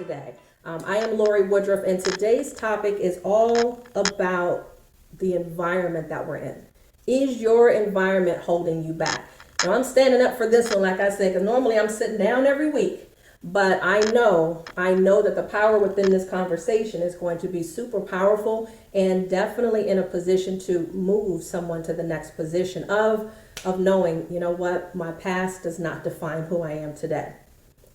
today. I am Lorie Woodruff, and today's topic is all about the environment that we're in. Is your environment holding you back? Now, I'm standing up for this one, like I said, because normally I'm sitting down every week. But I know that the power within this conversation is going to be super powerful and definitely in a position to move someone to the next position of knowing, you know what, my past does not define who I am today.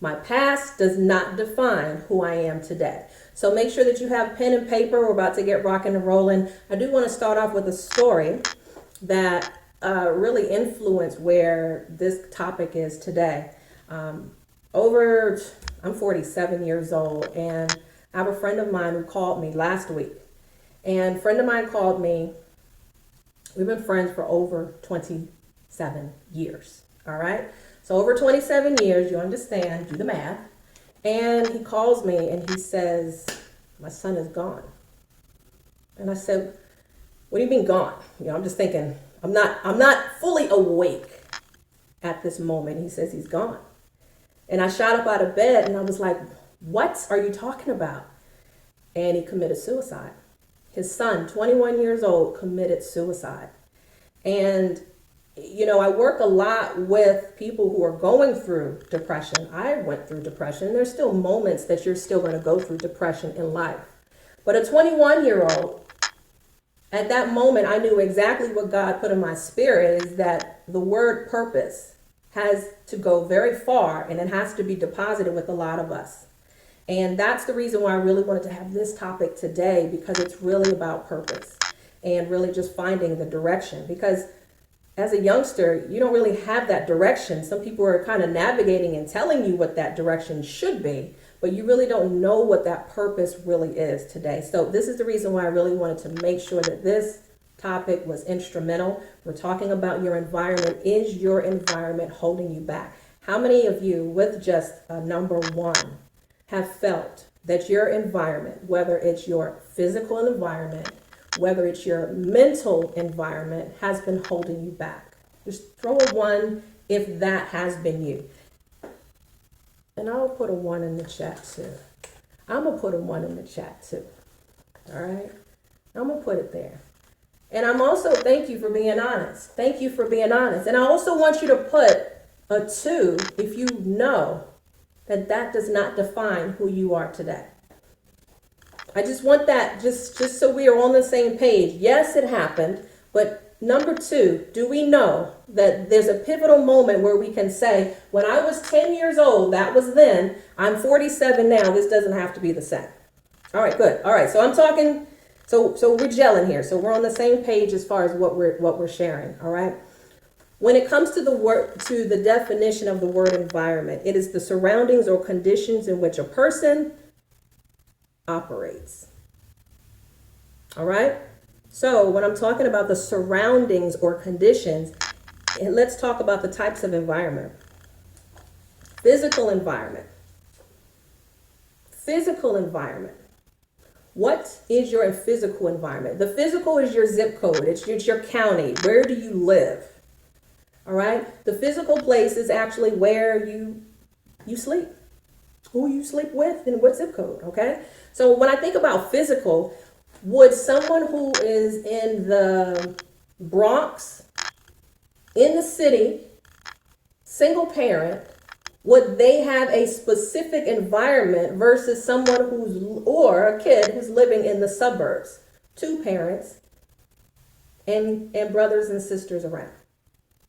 My past does not define who I am today. So make sure that you have pen and paper. We're about to get rocking and rolling. I do want to start off with a story that really influenced where this topic is today. I'm 47 years old, and I have a friend of mine who called me last week. And a friend of mine called me. We've been friends for over 27 years. All right. So over 27 years, you understand, do the math. And he calls me and he says, my son is gone. And I said, what do you mean gone? You know, I'm just thinking, I'm not fully awake at this moment. He says he's gone. And I shot up out of bed and I was like, what are you talking about? And he committed suicide. His son, 21 years old, committed suicide. And you know, I work a lot with people who are going through depression. I went through depression. There's still moments that you're still going to go through depression in life. But a 21-year-old, at that moment, I knew exactly what God put in my spirit is that the word purpose has to go very far and it has to be deposited with a lot of us. And that's the reason why I really wanted to have this topic today, because it's really about purpose and really just finding the direction. Because as a youngster, you don't really have that direction. Some people are kind of navigating and telling you what that direction should be, but you really don't know what that purpose really is today. So this is the reason why I really wanted to make sure that this topic was instrumental. We're talking about your environment. Is your environment holding you back? How many of you, with just number one, have felt that your environment, whether it's your physical environment, whether it's your mental environment, has been holding you back? Just throw a one if that has been you. And I'll put a one in the chat too. I'm going to put a one in the chat too. All right? I'm going to put it there. And I'm also, thank you for being honest. Thank you for being honest. And I also want you to put a two if you know that that does not define who you are today. I just want that just so we are on the same page. Yes, it happened. But number two, do we know that there's a pivotal moment where we can say, when I was 10 years old, that was then. I'm 47 now. This doesn't have to be the same. All right, good. All right. So I'm talking. So we're gelling here. So we're on the same page as far as what we're sharing. All right. When it comes to the definition of the word environment, it is the surroundings or conditions in which a person operates. All right. So when I'm talking about the surroundings or conditions, let's talk about the types of environment. Physical environment. Physical environment. What is your physical environment? The physical is your zip code. It's your county. Where do you live? All right. The physical place is actually where you sleep. Who you sleep with and what zip code. Okay. So when I think about physical, would someone who is in the Bronx, in the city, single parent, would they have a specific environment versus someone or a kid who's living in the suburbs? Two parents and brothers and sisters around.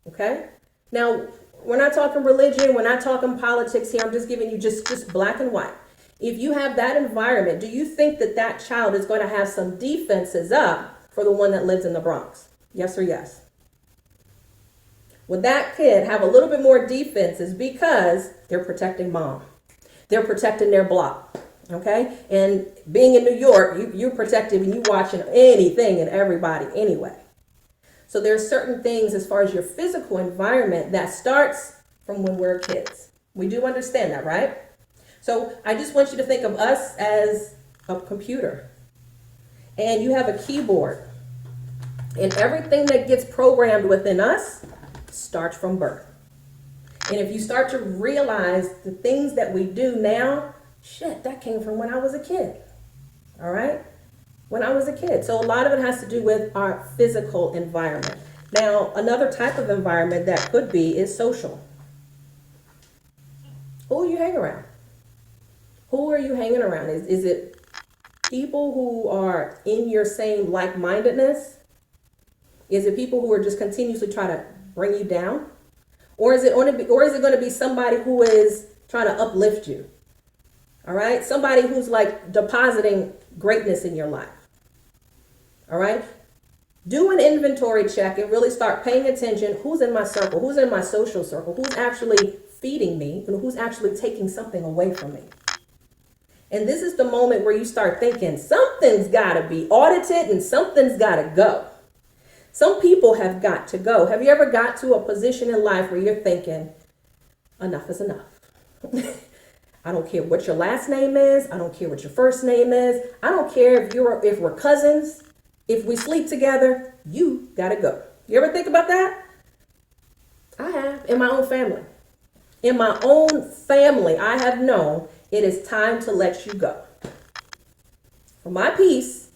Okay? Now, we're not talking religion. We're not talking politics here. I'm just giving you just black and white. If you have that environment, do you think that child is going to have some defenses up for the one that lives in the Bronx? Yes or yes? Would that kid have a little bit more defenses because they're protecting mom? They're protecting their block. Okay? And being in New York, you're protective and you watching anything and everybody anyway. So there's certain things as far as your physical environment that starts from when we're kids. We do understand that, right? So I just want you to think of us as a computer. And you have a keyboard. And everything that gets programmed within us starts from birth. And if you start to realize the things that we do now Shit, that came from when I was a kid. All right? When I was a kid. So a lot of it has to do with our physical environment. Now, another type of environment that could be is social. Who you hang around? Who are you hanging around? Is it people who are in your same like-mindedness? Is it people who are just continuously trying to bring you down? Or is it going to be somebody who is trying to uplift you? All right? Somebody who's like depositing greatness in your life. All right? Do an inventory check and really start paying attention. Who's in my circle? Who's in my social circle? Who's actually feeding me? And who's actually taking something away from me? And this is the moment where you start thinking something's got to be audited and something's got to go. Some people have got to go. Have you ever got to a position in life where you're thinking, enough is enough? I don't care what your last name is. I don't care what your first name is. I don't care if we're cousins. If we sleep together, you got to go. You ever think about that? I have, in my own family. In my own family, I have known it is time to let you go. For my peace,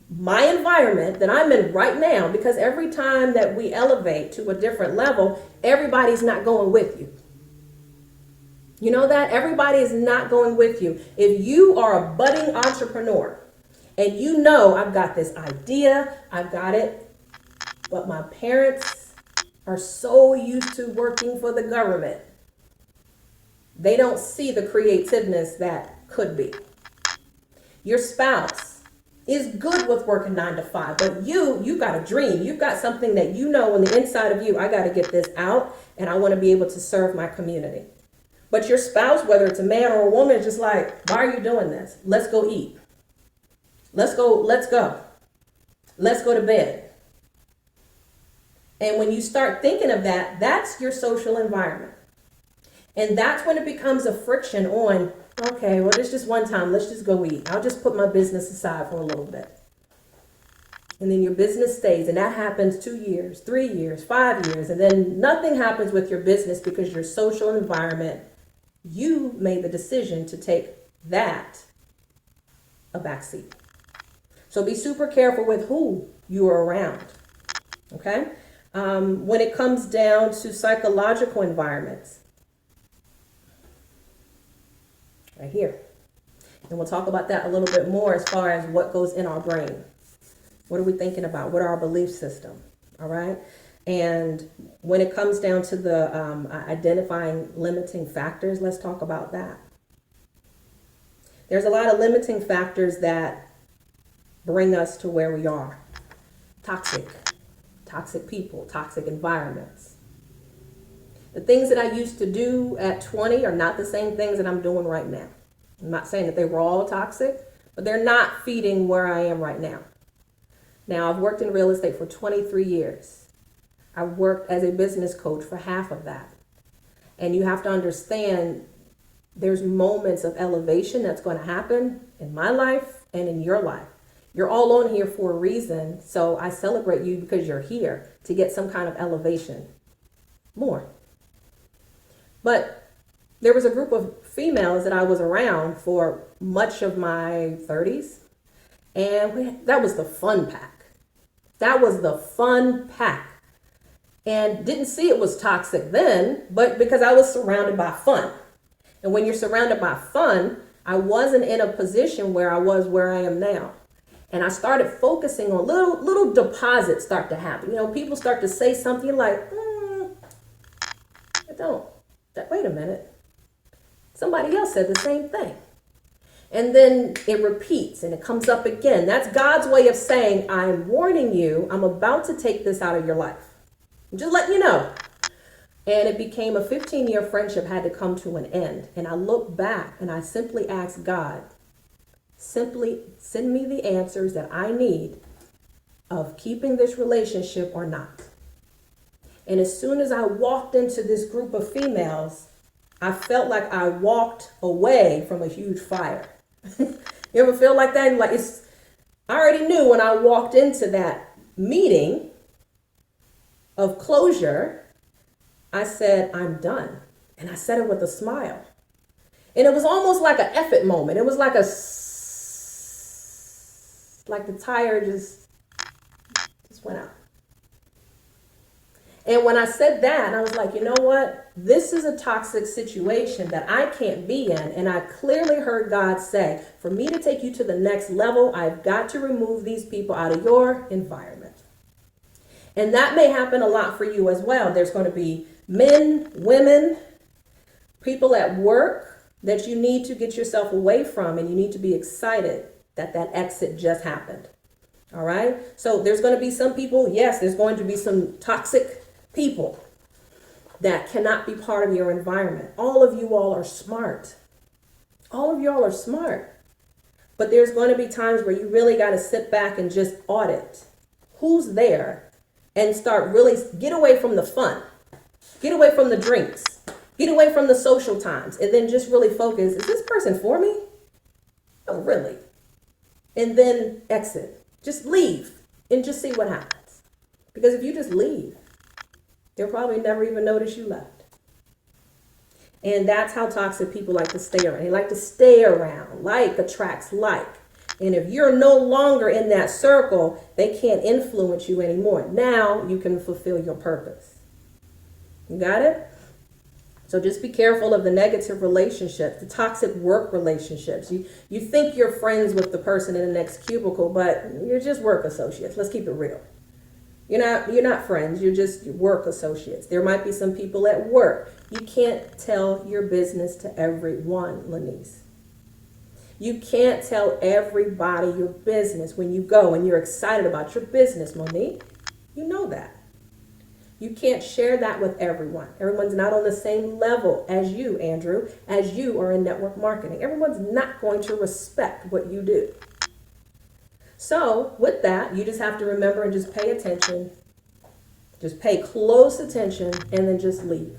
my environment that I'm in right now, because every time that we elevate to a different level, everybody's not going with you. You know that? Everybody is not going with you. If you are a budding entrepreneur and you know, I've got this idea, I've got it, but my parents are so used to working for the government. They don't see the creativeness that could be. Your spouse is good with working 9 to 5, but you got a dream. You've got something that you know on the inside of you, I got to get this out and I want to be able to serve my community. But your spouse, whether it's a man or a woman, is just like, why are you doing this? Let's go eat. Let's go. Let's go to bed. And when you start thinking of that, that's your social environment. And that's when it becomes a friction on, okay, well, it's just one time. Let's just go eat. I'll just put my business aside for a little bit. And then your business stays. And that happens 2 years, 3 years, 5 years. And then nothing happens with your business because your social environment, you made the decision to take that a backseat. So be super careful with who you are around. Okay? When it comes down to psychological environments, right here. And we'll talk about that a little bit more as far as what goes in our brain. What are we thinking about? What are our belief system? All right. And when it comes down to the identifying limiting factors, let's talk about that. There's a lot of limiting factors that bring us to where we are. Toxic people, toxic environments. The things that I used to do at 20 are not the same things that I'm doing right now. I'm not saying that they were all toxic, but they're not feeding where I am right now. Now, I've worked in real estate for 23 years. I worked as a business coach for half of that. And you have to understand there's moments of elevation that's going to happen in my life and in your life. You're all on here for a reason. So I celebrate you because you're here to get some kind of elevation more. But there was a group of females that I was around for much of my 30s. And that was the fun pack. That was the fun pack. And didn't see it was toxic then, but because I was surrounded by fun. And when you're surrounded by fun, I wasn't in a position where I was where I am now. And I started focusing on little deposits start to happen. You know, people start to say something like, wait a minute. Somebody else said the same thing. And then it repeats and it comes up again. That's God's way of saying, I'm warning you, I'm about to take this out of your life. I'm just letting you know. And it became a 15-year friendship had to come to an end. And I look back and I simply asked God, simply send me the answers that I need of keeping this relationship or not. And as soon as I walked into this group of females, I felt like I walked away from a huge fire. You ever feel like that? I already knew when I walked into that meeting of closure, I said, I'm done. And I said it with a smile. And it was almost like an F it moment. It was like like the tire just went out. And when I said that, I was like, you know what? This is a toxic situation that I can't be in. And I clearly heard God say, for me to take you to the next level, I've got to remove these people out of your environment. And that may happen a lot for you as well. There's going to be men, women, people at work that you need to get yourself away from, and you need to be excited that that exit just happened. All right. So there's going to be some people. Yes, there's going to be some toxic people that cannot be part of your environment. All of you all are smart. All of y'all are smart. But there's going to be times where you really got to sit back and just audit who's there and start really get away from the fun, get away from the drinks, get away from the social times, and then just really focus. Is this person for me? Oh, really? And then exit. Just leave and just see what happens. Because if you just leave, they'll probably never even notice you left. And that's how toxic people like to stay around. They like to stay around. Like attracts like. And if you're no longer in that circle, they can't influence you anymore. Now you can fulfill your purpose. You got it? So just be careful of the negative relationships, the toxic work relationships. You think you're friends with the person in the next cubicle, but you're just work associates. Let's keep it real. You're not friends. You're just work associates. There might be some people at work. You can't tell your business to everyone, Lanice. You can't tell everybody your business when you go and you're excited about your business, Monique. You know that. You can't share that with everyone. Everyone's not on the same level as you, Andrew, as you are in network marketing. Everyone's not going to respect what you do. So with that, you just have to remember and just pay attention. Just pay close attention and then just leave.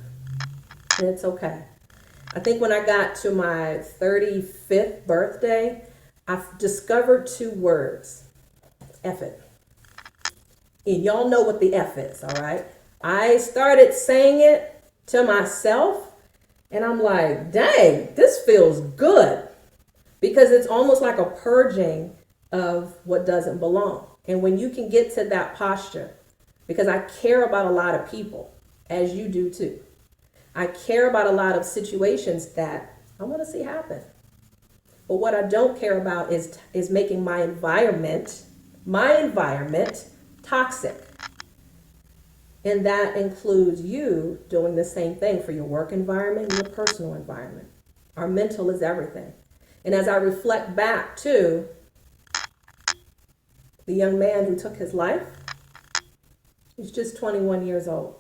And it's okay. I think when I got to my 35th birthday, I discovered 2 words. F it. And y'all know what the F is, all right? I started saying it to myself and I'm like, dang, this feels good. Because it's almost like a purging of what doesn't belong. And when you can get to that posture, because I care about a lot of people, as you do too. I care about a lot of situations that I want to see happen. But what I don't care about is making my environment toxic. And that includes you doing the same thing for your work environment and your personal environment. Our mental is everything. And as I reflect back to the young man who took his life, he's just 21 years old.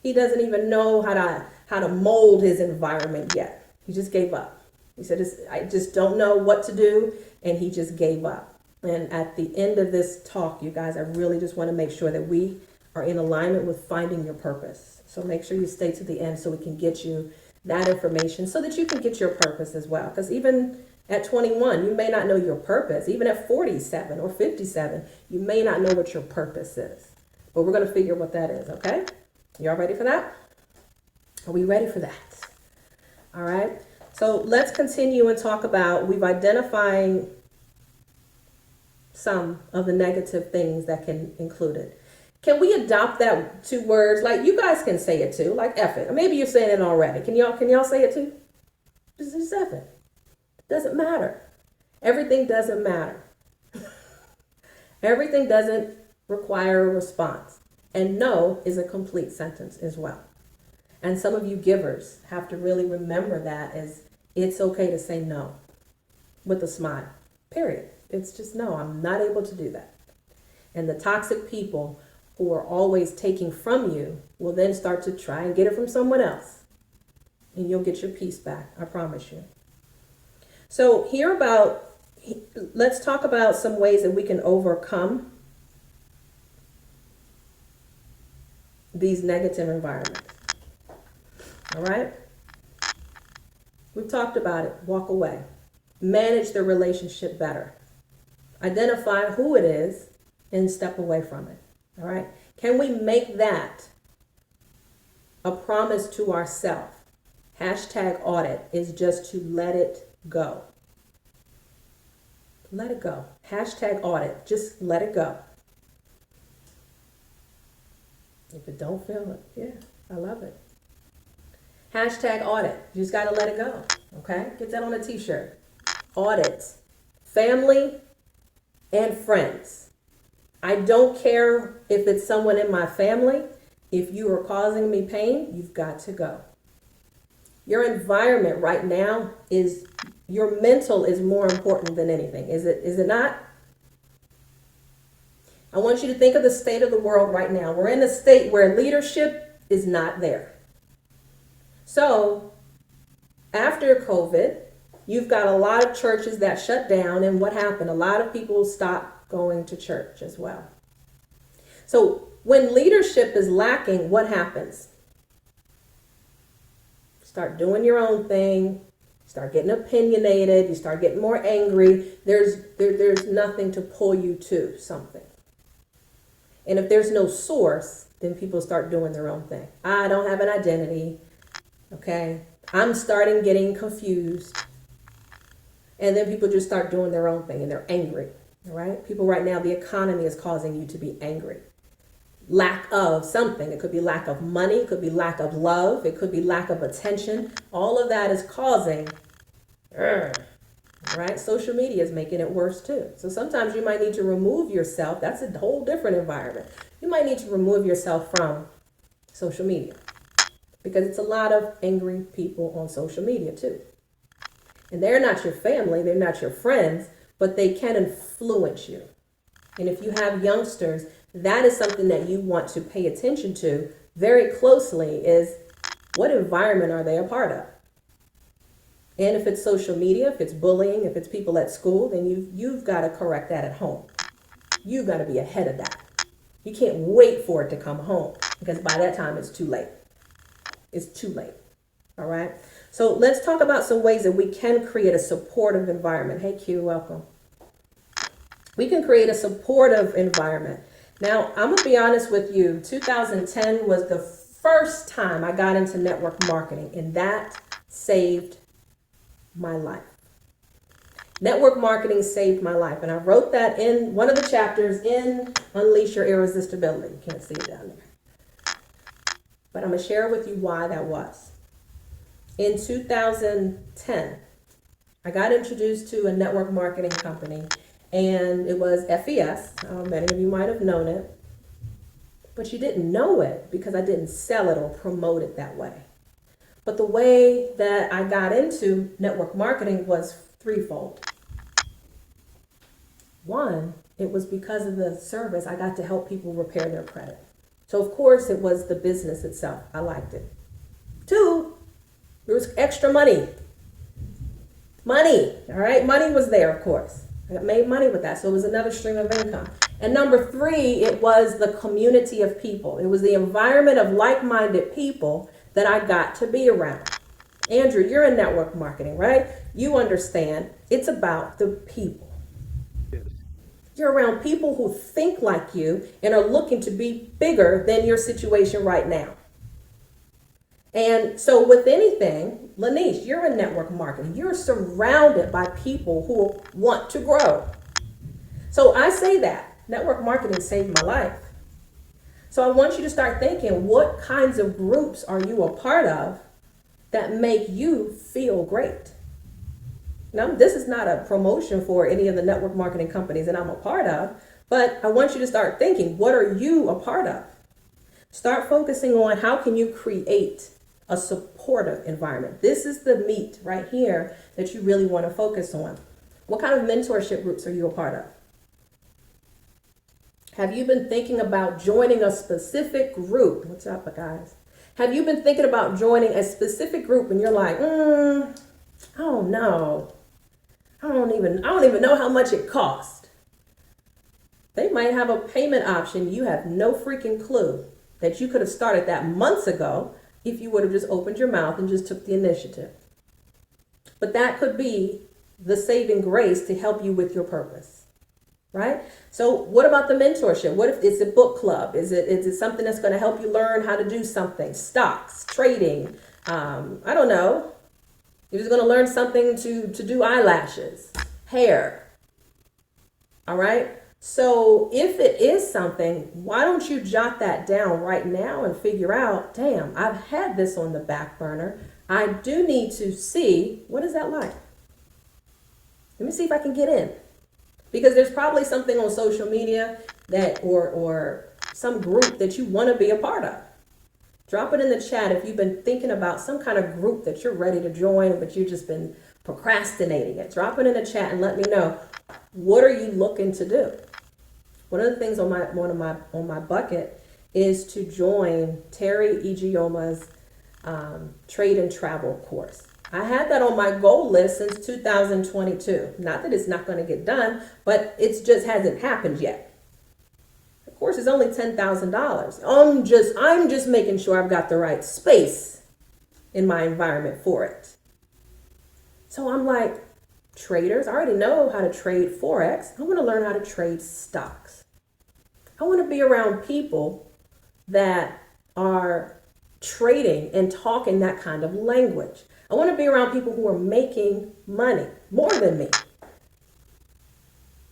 He doesn't even know how to mold his environment yet. He just gave up. He said, I just don't know what to do. And he just gave up. And at the end of this talk, you guys, I really just want to make sure that we are in alignment with finding your purpose. So make sure you stay to the end so we can get you that information so that you can get your purpose as well. Because even at 21, you may not know your purpose. Even at 47 or 57, you may not know what your purpose is. But we're going to figure what that is, okay? Y'all ready for that? Are we ready for that? All right. So let's continue and talk about, we've identified some of the negative things that can include it. Can we adopt that 2 words? Like you guys can say it too, like F it. Or maybe you're saying it already. Can y'all say it too? Just F it. It doesn't matter. Everything doesn't matter. Everything doesn't require a response. And no is a complete sentence as well. And some of you givers have to really remember that as it's okay to say no with a smile, period. It's just no, I'm not able to do that. And the toxic people who are always taking from you will then start to try and get it from someone else. And you'll get your peace back, I promise you. So let's talk about some ways that we can overcome these negative environments. All right? We've talked about it. Walk away. Manage the relationship better. Identify who it is and step away from it. All right? Can we make that a promise to ourselves Hashtag audit is just to let it go. Let it go. Hashtag audit. Just let it go. If it don't feel it, yeah, I love it. Hashtag audit. You just got to let it go. Okay? Get that on a t-shirt. Audits. Family and friends. I don't care if it's someone in my family. If you are causing me pain, you've got to go. Your environment right now is, your mental is more important than anything. Is it not? I want you to think of the state of the world right now. We're in a state where leadership is not there. So after COVID, you've got a lot of churches that shut down. And what happened? A lot of people stopped going to church as well. So when leadership is lacking, what happens? Start doing your own thing. Start getting opinionated. You start getting more angry. There's nothing to pull you to something. And if there's no source, then people start doing their own thing. I don't have an identity. Okay. I'm starting getting confused. And then people just start doing their own thing and they're angry. All right. People right now, the economy is causing you to be angry. Lack of something. It could be lack of money. It could be lack of love. It could be lack of attention. All of that is causing. Right? Social media is making it worse too. So sometimes you might need to remove yourself. That's a whole different environment. You might need to remove yourself from social media because it's a lot of angry people on social media too. And they're not your family. They're not your friends, but they can influence you. And if you have youngsters, that is something that you want to pay attention to very closely is what environment are they a part of? And if it's social media, if it's bullying, if it's people at school, then you've got to correct that at home. You've got to be ahead of that. You can't wait for it to come home because by that time it's too late. It's too late. All right. So let's talk about some ways that we can create a supportive environment. Hey, Q, welcome. We can create a supportive environment. Now, I'm going to be honest with you. 2010 was the first time I got into network marketing, and that saved my life. Network marketing saved my life. And I wrote that in one of the chapters in Unleash Your Irresistibility. You can't see it down there. But I'm going to share with you why that was. In 2010, I got introduced to a network marketing company, and it was FES. Many of you might have known it, but you didn't know it because I didn't sell it or promote it that way. But the way that I got into network marketing was threefold. One, it was because of the service. I got to help people repair their credit. So of course it was the business itself. I liked it. Two, there was extra money. Money, all right? Money was there, of course. I made money with that. So it was another stream of income. And number three, it was the community of people. It was the environment of like-minded people that I got to be around. Andrew, you're in network marketing, right? You understand it's about the people. Yes. You're around people who think like you and are looking to be bigger than your situation right now. And so with anything, Lanice, you're in network marketing. You're surrounded by people who want to grow. So I say that network marketing saved my life. So I want you to start thinking, what kinds of groups are you a part of that make you feel great? Now, this is not a promotion for any of the network marketing companies that I'm a part of, but I want you to start thinking, what are you a part of? Start focusing on how can you create a supportive environment. This is the meat right here that you really want to focus on. What kind of mentorship groups are you a part of? Have you been thinking about joining a specific group? What's up, guys? Have you been thinking about joining a specific group and you're like, I don't know. I don't even know how much it costs. They might have a payment option. You have no freaking clue that you could have started that months ago if you would have just opened your mouth and just took the initiative. But that could be the saving grace to help you with your purpose, right? So what about the mentorship? What if it's a book club? Is it something that's going to help you learn how to do something? Stocks, trading, I don't know. You're just going to learn something to do eyelashes, hair. All right. So if it is something, why don't you jot that down right now and figure out, damn, I've had this on the back burner. I do need to see, what is that like? Let me see if I can get in. Because there's probably something on social media that, or some group that you want to be a part of. Drop it in the chat if you've been thinking about some kind of group that you're ready to join, but you've just been procrastinating it. Drop it in the chat and let me know, what are you looking to do? One of the things on my bucket is to join Terry Igioma's trade and travel course. I had that on my goal list since 2022. Not that it's not going to get done, but it just hasn't happened yet. The course is only $10,000. I'm just making sure I've got the right space in my environment for it. So I'm like, traders, I already know how to trade Forex. I want to learn how to trade stocks. I want to be around people that are trading and talking that kind of language. I want to be around people who are making money more than me.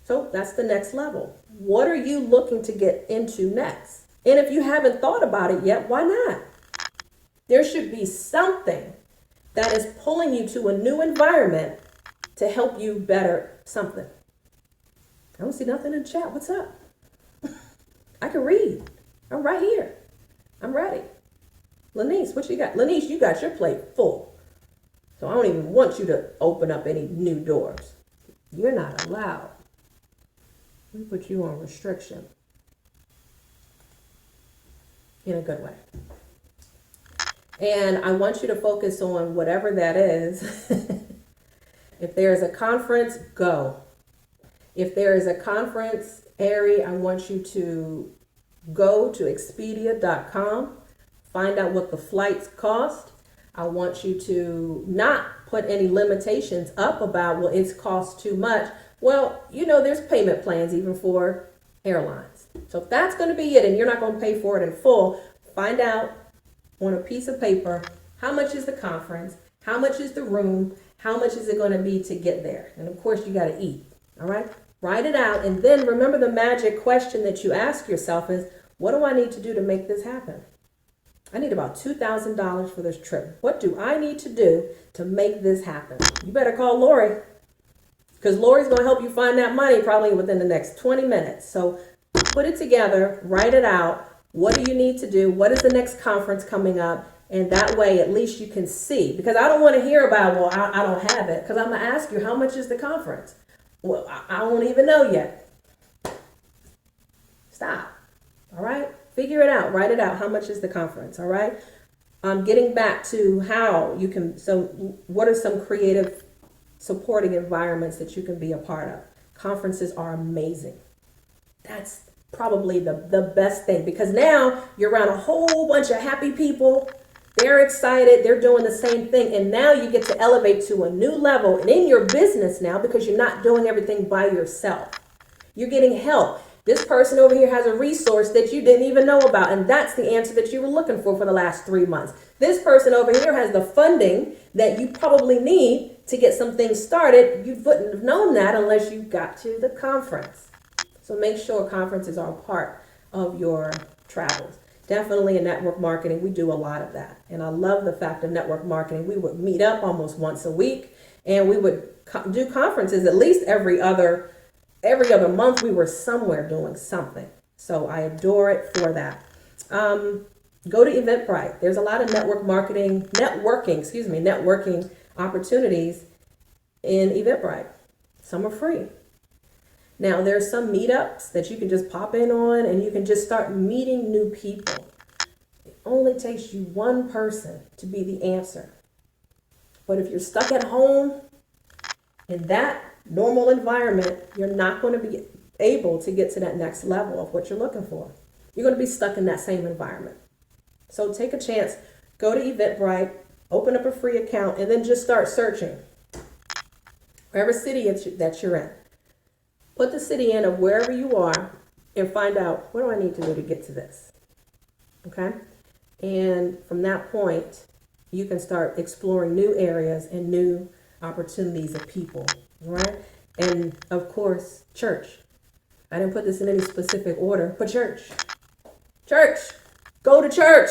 So that's the next level. What are you looking to get into next? And if you haven't thought about it yet, why not? There should be something that is pulling you to a new environment to help you better something. I don't see nothing in the chat. What's up? I can read. I'm right here. I'm ready. Lanice, what you got? Lanice, you got your plate full. So I don't even want you to open up any new doors. You're not allowed. Let me put you on restriction. In a good way. And I want you to focus on whatever that is. If there is a conference, go. If there is a conference, Ari, I want you to go to Expedia.com, find out what the flights cost. I want you to not put any limitations up about, well, it's cost too much. Well, you know, there's payment plans even for airlines. So if that's going to be it and you're not going to pay for it in full, find out on a piece of paper, how much is the conference? How much is the room? How much is it going to be to get there? And of course, you got to eat. All right. Write it out. And then remember, the magic question that you ask yourself is, what do I need to do to make this happen? I need about $2,000 for this trip. What do I need to do to make this happen? You better call Lorie, because Lorie's going to help you find that money probably within the next 20 minutes. So put it together, write it out. What do you need to do? What is the next conference coming up? And that way, at least you can see, because I don't want to hear about, well, I don't have it, because I'm going to ask you, how much is the conference? Well, I don't even know yet. Stop. All right. Figure it out. Write it out. How much is the conference? All right. Getting back to how you can. So what are some creative supporting environments that you can be a part of? Conferences are amazing. That's probably the best thing, because now you're around a whole bunch of happy people. They're excited. They're doing the same thing. And now you get to elevate to a new level and in your business now, because you're not doing everything by yourself. You're getting help. This person over here has a resource that you didn't even know about. And that's the answer that you were looking for the last 3 months. This person over here has the funding that you probably need to get some things started. You wouldn't have known that unless you got to the conference. So make sure conferences are a part of your travels. Definitely in network marketing, we do a lot of that. And I love the fact of network marketing. We would meet up almost once a week, and we would do conferences at least every other month. We were somewhere doing something. So I adore it for that. Go to Eventbrite. There's a lot of networking opportunities in Eventbrite. Some are free. Now, there's some meetups that you can just pop in on, and you can just start meeting new people. It only takes you one person to be the answer. But if you're stuck at home in that normal environment, you're not going to be able to get to that next level of what you're looking for. You're going to be stuck in that same environment. So take a chance, go to Eventbrite, open up a free account, and then just start searching. Wherever city that you're in. Put the city in of wherever you are and find out, what do I need to do to get to this? Okay? And from that point, you can start exploring new areas and new opportunities of people, right? And of course, church. I didn't put this in any specific order, but church. Church. Go to church.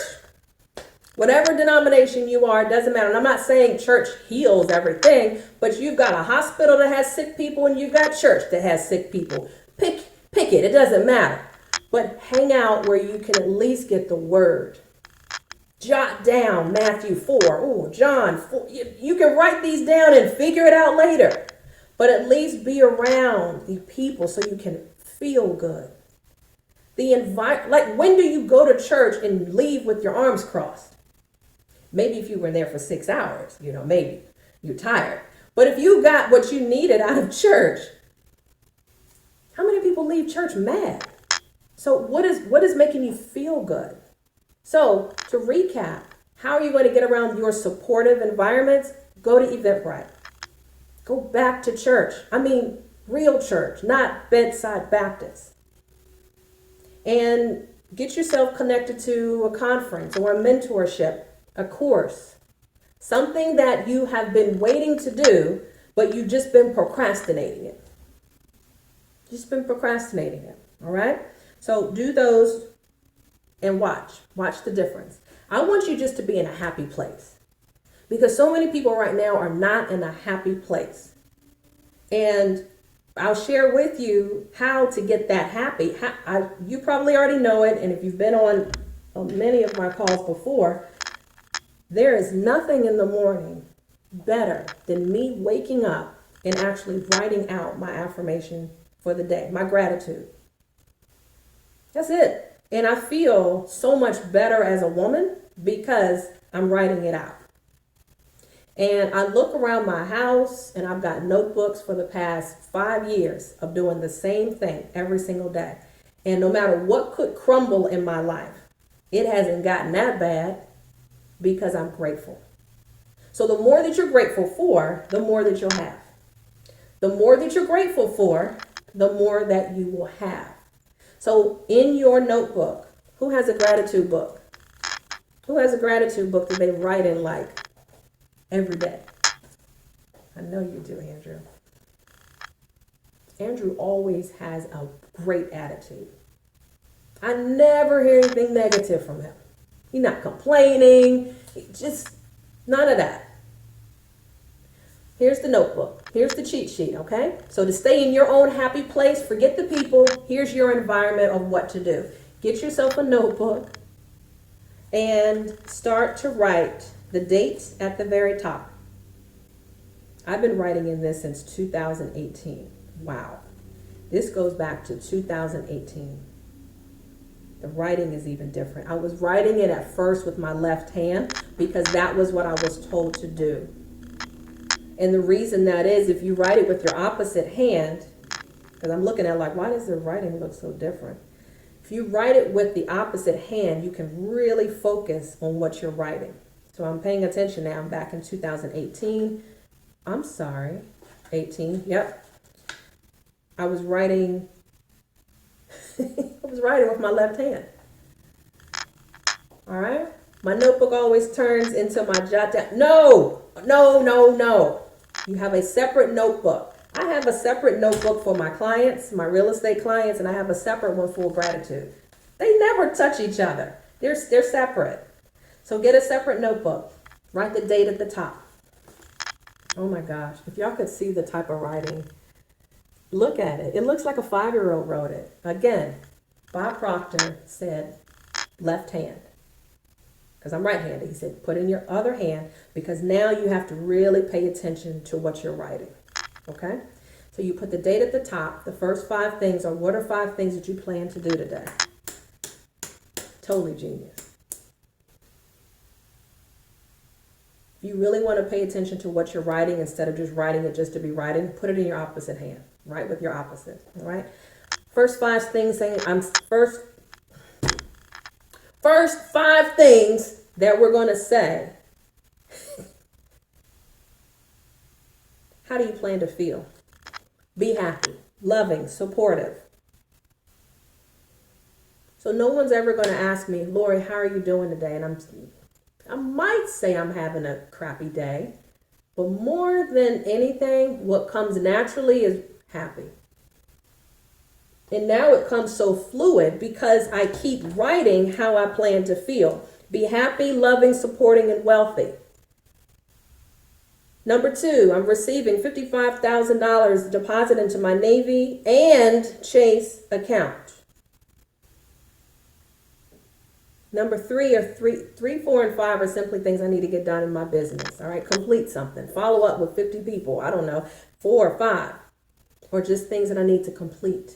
Whatever denomination you are, it doesn't matter. And I'm not saying church heals everything, but you've got a hospital that has sick people and you've got church that has sick people. Pick it. It doesn't matter. But hang out where you can at least get the word. Jot down Matthew 4. Oh, John 4. You can write these down and figure it out later. But at least be around the people so you can feel good. Like, when do you go to church and leave with your arms crossed? Maybe if you were there for 6 hours, maybe you're tired. But if you got what you needed out of church, how many people leave church mad? So what is making you feel good? So to recap, how are you going to get around your supportive environments? Go to Eventbrite. Go back to church. I mean, real church, not bedside Baptist. And get yourself connected to a conference or a mentorship, a course, something that you have been waiting to do, but you've just been procrastinating it. All right? So do those and watch the difference. I want you just to be in a happy place, because so many people right now are not in a happy place. And I'll share with you how to get that happy. You probably already know it. And if you've been on many of my calls before, there is nothing in the morning better than me waking up and actually writing out my affirmation for the day, my gratitude. That's it. And I feel so much better as a woman because I'm writing it out. And I look around my house and I've got notebooks for the past 5 years of doing the same thing every single day. And no matter what could crumble in my life, it hasn't gotten that bad because I'm grateful. So the more that you're grateful for, the more that you'll have. The more that you're grateful for, the more that you will have. So in your notebook, who has a gratitude book? Who has a gratitude book that they write in like every day? I know you do, Andrew. Andrew always has a great attitude. I never hear anything negative from him. He's not complaining. Just none of that. Here's the notebook. Here's the cheat sheet, okay? So to stay in your own happy place, forget the people. Here's your environment of what to do. Get yourself a notebook and start to write the dates at the very top. I've been writing in this since 2018. Wow. This goes back to 2018. The writing is even different. I was writing it at first with my left hand because that was what I was told to do. And the reason that is, if you write it with your opposite hand, because I'm looking at like, why does the writing look so different? If you write it with the opposite hand, you can really focus on what you're writing. So I'm paying attention now. I'm back in 2018. I'm sorry, 18. Yep. I was writing with my left hand. All right. My notebook always turns into my jot down. No. You have a separate notebook. I have a separate notebook for my clients, my real estate clients, and I have a separate one for gratitude. They never touch each other. They're separate. So get a separate notebook. Write the date at the top. Oh my gosh. If y'all could see the type of writing, look at it. It looks like a 5-year-old wrote it. Again, Bob Proctor said left hand. Because I'm right-handed. He said, put in your other hand, because now you have to really pay attention to what you're writing. Okay? So you put the date at the top. The first 5 things are, what are 5 things that you plan to do today? Totally genius. If you really want to pay attention to what you're writing instead of just writing it just to be writing, put it in your opposite hand. Write with your opposite. All right? First 5 things saying, First 5 things that we're going to say. How do you plan to feel? Be happy, loving, supportive. So no one's ever going to ask me, Lorie, how are you doing today? And I'm I might say I'm having a crappy day, but more than anything, what comes naturally is happy. And now it comes so fluid because I keep writing how I plan to feel. Be happy, loving, supporting, and wealthy. Number 2, I'm receiving $55,000 deposited into my Navy and Chase account. Number 3, 4, and 5 are simply things I need to get done in my business. All right, complete something. Follow up with 50 people. I don't know, 4 or 5, or just things that I need to complete.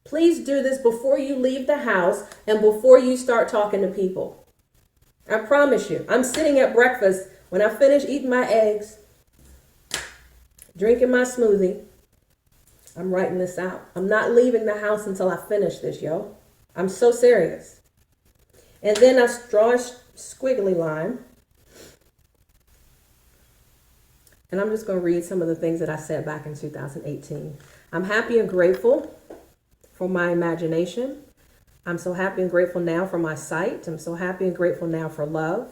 Please do this before you leave the house and before you start talking to people. I promise you, I'm sitting at breakfast when I finish eating my eggs, drinking my smoothie. I'm writing this out. I'm not leaving the house until I finish this, yo. I'm so serious. And then I draw a squiggly line. And I'm just going to read some of the things that I said back in 2018. I'm happy and grateful for my imagination. I'm so happy and grateful now for my sight. I'm so happy and grateful now for love.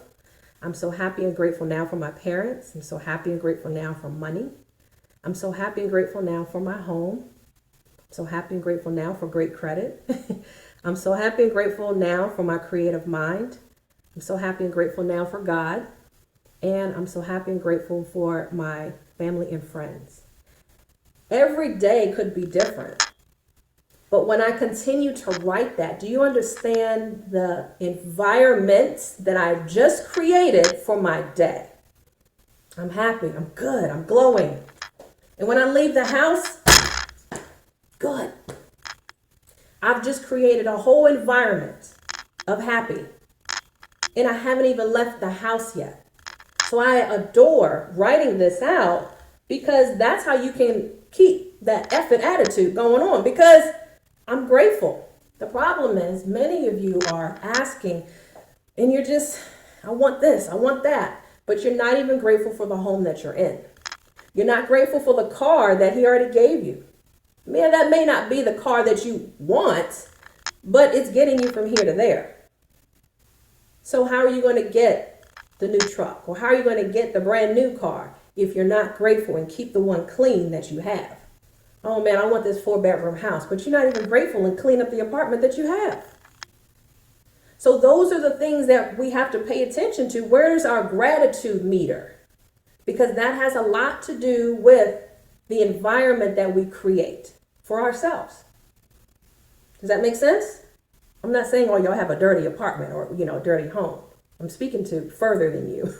I'm so happy and grateful now for my parents. I'm so happy and grateful now for money. I'm so happy and grateful now for my home. I'm so happy and grateful now for great credit. I'm so happy and grateful now for my creative mind. I'm so happy and grateful now for God. And I'm so happy and grateful for my family and friends. Every day could be different. But when I continue to write that, do you understand the environment that I've just created for my day? I'm happy, I'm good, I'm glowing. And when I leave the house, good. I've just created a whole environment of happy. And I haven't even left the house yet. So I adore writing this out because that's how you can keep that effort attitude going on, because I'm grateful. The problem is many of you are asking and you're just, I want this, I want that, but you're not even grateful for the home that you're in. You're not grateful for the car that he already gave you. Man, that may not be the car that you want, but it's getting you from here to there. So how are you going to get the new truck? Or how are you going to get the brand new car if you're not grateful and keep the one clean that you have? Oh man, I want this 4-bedroom house, but you're not even grateful and clean up the apartment that you have. So those are the things that we have to pay attention to. Where's our gratitude meter? Because that has a lot to do with the environment that we create for ourselves. Does that make sense? I'm not saying, oh, y'all have a dirty apartment or, dirty home. I'm speaking to further than you.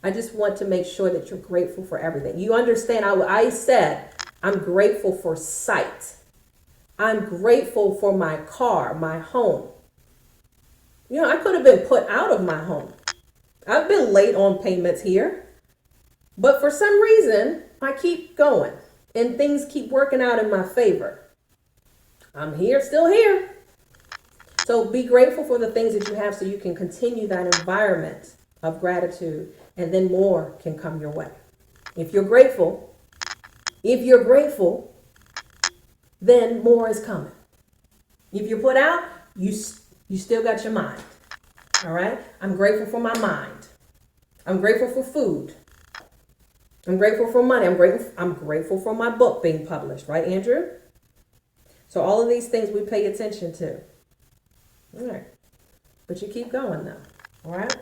I just want to make sure that you're grateful for everything. You understand, I said, I'm grateful for sight. I'm grateful for my car, my home. I could have been put out of my home. I've been late on payments here. But for some reason, I keep going and things keep working out in my favor. I'm here, still here. So be grateful for the things that you have so you can continue that environment of gratitude, and then more can come your way. If you're grateful, then more is coming. If you're put out, you still got your mind. All right? I'm grateful for my mind. I'm grateful for food. I'm grateful for money. I'm grateful for my book being published, right, Andrew? So all of these things we pay attention to. All right. But you keep going though. All right.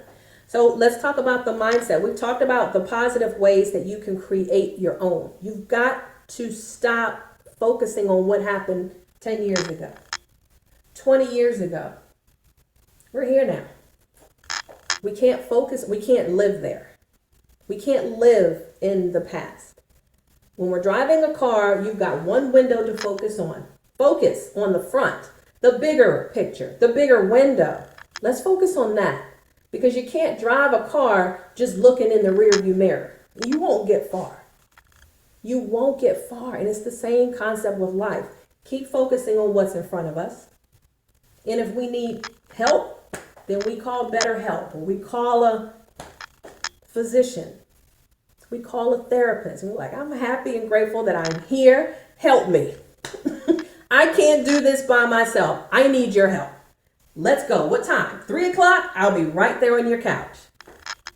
So let's talk about the mindset. We've talked about the positive ways that you can create your own. You've got to stop focusing on what happened 10 years ago, 20 years ago. We're here now. We can't focus. We can't live there. We can't live in the past. When we're driving a car, you've got one window to focus on. Focus on the front, the bigger picture, the bigger window. Let's focus on that, because you can't drive a car just looking in the rearview mirror. You won't get far. You won't get far. And it's the same concept with life. Keep focusing on what's in front of us. And if we need help, then we call better help, or we call a physician. We call a therapist. And we're like, I'm happy and grateful that I'm here. Help me. I can't do this by myself. I need your help. Let's go. What time? 3 o'clock? I'll be right there on your couch.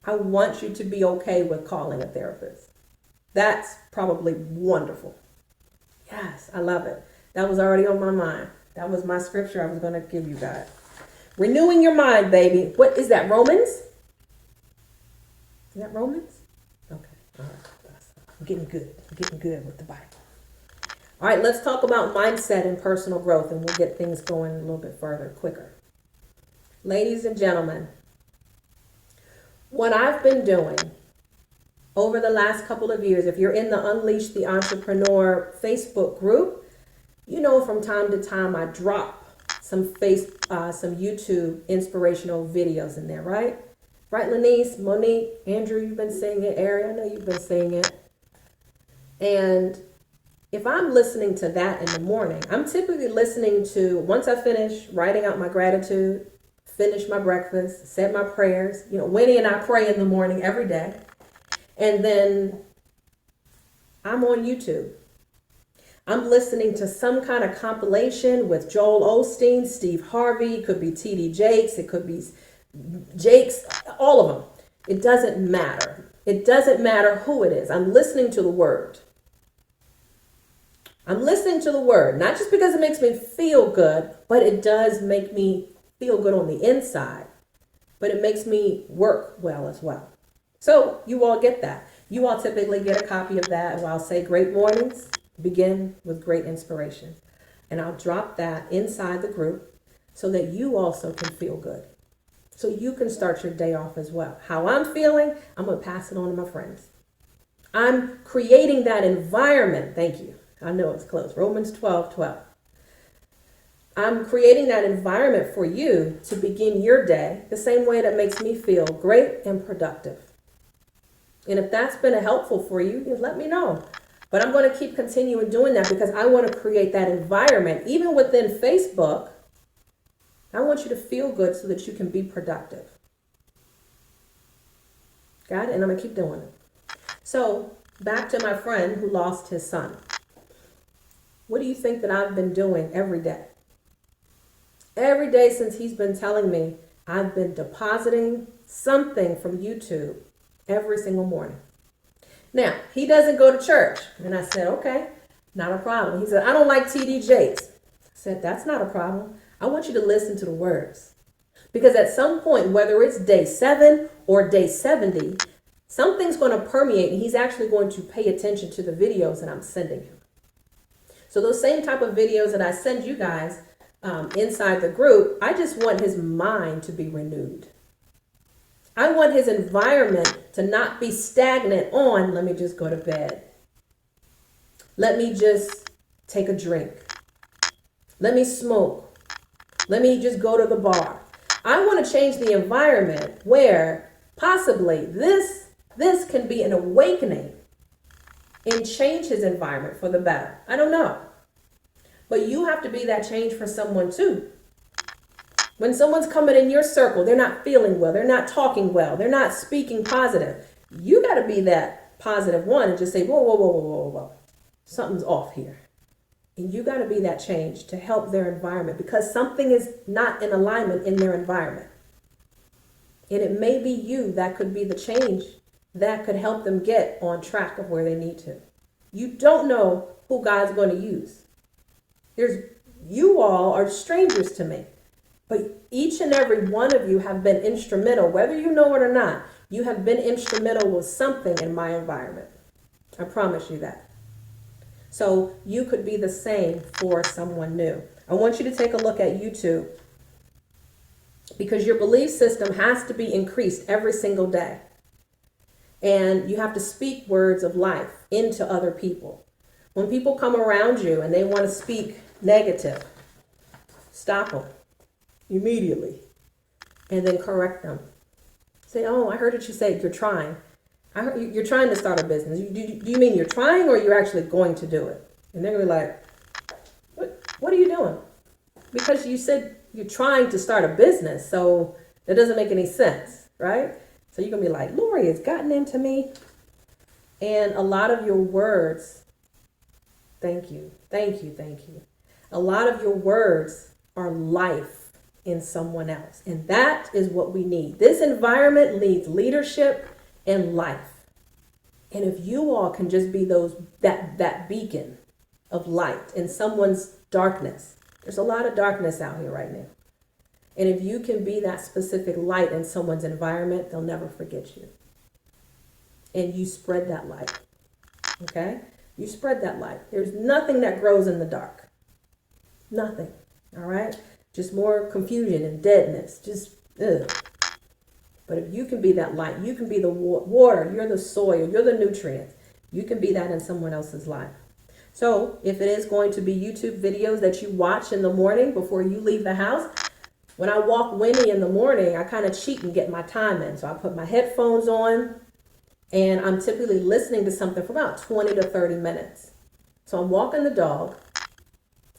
I want you to be okay with calling a therapist. That's probably wonderful. Yes, I love it. That was already on my mind. That was my scripture I was going to give you guys. Renewing your mind, baby. What is that, Romans? Is that Romans? Okay, all right. I'm getting good. I'm getting good with the Bible. All right, let's talk about mindset and personal growth, and we'll get things going a little bit further, quicker. Ladies and gentlemen, what I've been doing over the last couple of years, if you're in the Unleash the Entrepreneur Facebook group, you know from time to time I drop some YouTube inspirational videos in there, right? Right, Lanice, Monique, Andrew, you've been saying it. Ari, I know you've been saying it. And if I'm listening to that in the morning, I'm typically listening to, once I finish writing out my gratitude, finish my breakfast, said my prayers. You know, Winnie and I pray in the morning every day. And then I'm on YouTube. I'm listening to some kind of compilation with Joel Osteen, Steve Harvey, it could be TD Jakes, it could be Jakes, all of them. It doesn't matter. It doesn't matter who it is. I'm listening to the word. I'm listening to the word, not just because it makes me feel good, but it does make me feel good on the inside. But it makes me work well as well. So you all get that. You all typically get a copy of that, and I'll say great mornings begin with great inspiration. And I'll drop that inside the group so that you also can feel good. So you can start your day off as well. How I'm feeling, I'm going to pass it on to my friends. I'm creating that environment. Thank you. I know it's close. Romans 12:12. I'm creating that environment for you to begin your day the same way that makes me feel great and productive. And if that's been helpful for you, just let me know. But I'm going to keep continuing doing that because I want to create that environment. Even within Facebook, I want you to feel good so that you can be productive. Got it? And I'm going to keep doing it. So back to my friend who lost his son. What do you think that I've been doing every day? Every day since he's been telling me, I've been depositing something from YouTube every single morning. Now, he doesn't go to church. And I said, okay, not a problem. He said, I don't like TD Jakes. I said, that's not a problem. I want you to listen to the words. Because at some point, whether it's day 7 or day 70, something's going to permeate and he's actually going to pay attention to the videos that I'm sending him. So those same type of videos that I send you guys inside the group, I just want his mind to be renewed. I want his environment to not be stagnant on, let me just go to bed. Let me just take a drink. Let me smoke. Let me just go to the bar. I want to change the environment where possibly this can be an awakening and change his environment for the better. I don't know. But you have to be that change for someone too. When someone's coming in your circle, they're not feeling well, they're not talking well, they're not speaking positive. You got to be that positive one and just say, whoa, whoa, whoa, whoa, whoa, whoa. Something's off here. And you got to be that change to help their environment because something is not in alignment in their environment. And it may be you that could be the change that could help them get on track of where they need to. You don't know who God's going to use. You all are strangers to me. But each and every one of you have been instrumental, whether you know it or not. You have been instrumental with something in my environment. I promise you that. So you could be the same for someone new. I want you to take a look at YouTube because your belief system has to be increased every single day. And you have to speak words of life into other people. When people come around you and they want to speak negative, stop them immediately and then correct them. Say, oh, I heard what you said. You're trying. I heard you're trying to start a business. Do you mean you're trying or you're actually going to do it? And they're going to be like, what are you doing? Because you said you're trying to start a business. So that doesn't make any sense, right? So you're going to be like, Lorie, it's gotten into me. And a lot of your words, thank you. A lot of your words are life in someone else. And that is what we need. This environment needs leadership and life. And if you all can just be that beacon of light in someone's darkness, there's a lot of darkness out here right now. And if you can be that specific light in someone's environment, they'll never forget you. And you spread that light. Okay? You spread that light. There's nothing that grows in the dark. Nothing. All right? Just more confusion and deadness. Just, ugh. But if you can be that light, you can be the water, you're the soil, you're the nutrients. You can be that in someone else's life. So if it is going to be YouTube videos that you watch in the morning before you leave the house, when I walk Winnie in the morning, I kind of cheat and get my time in. So I put my headphones on and I'm typically listening to something for about 20 to 30 minutes. So I'm walking the dog.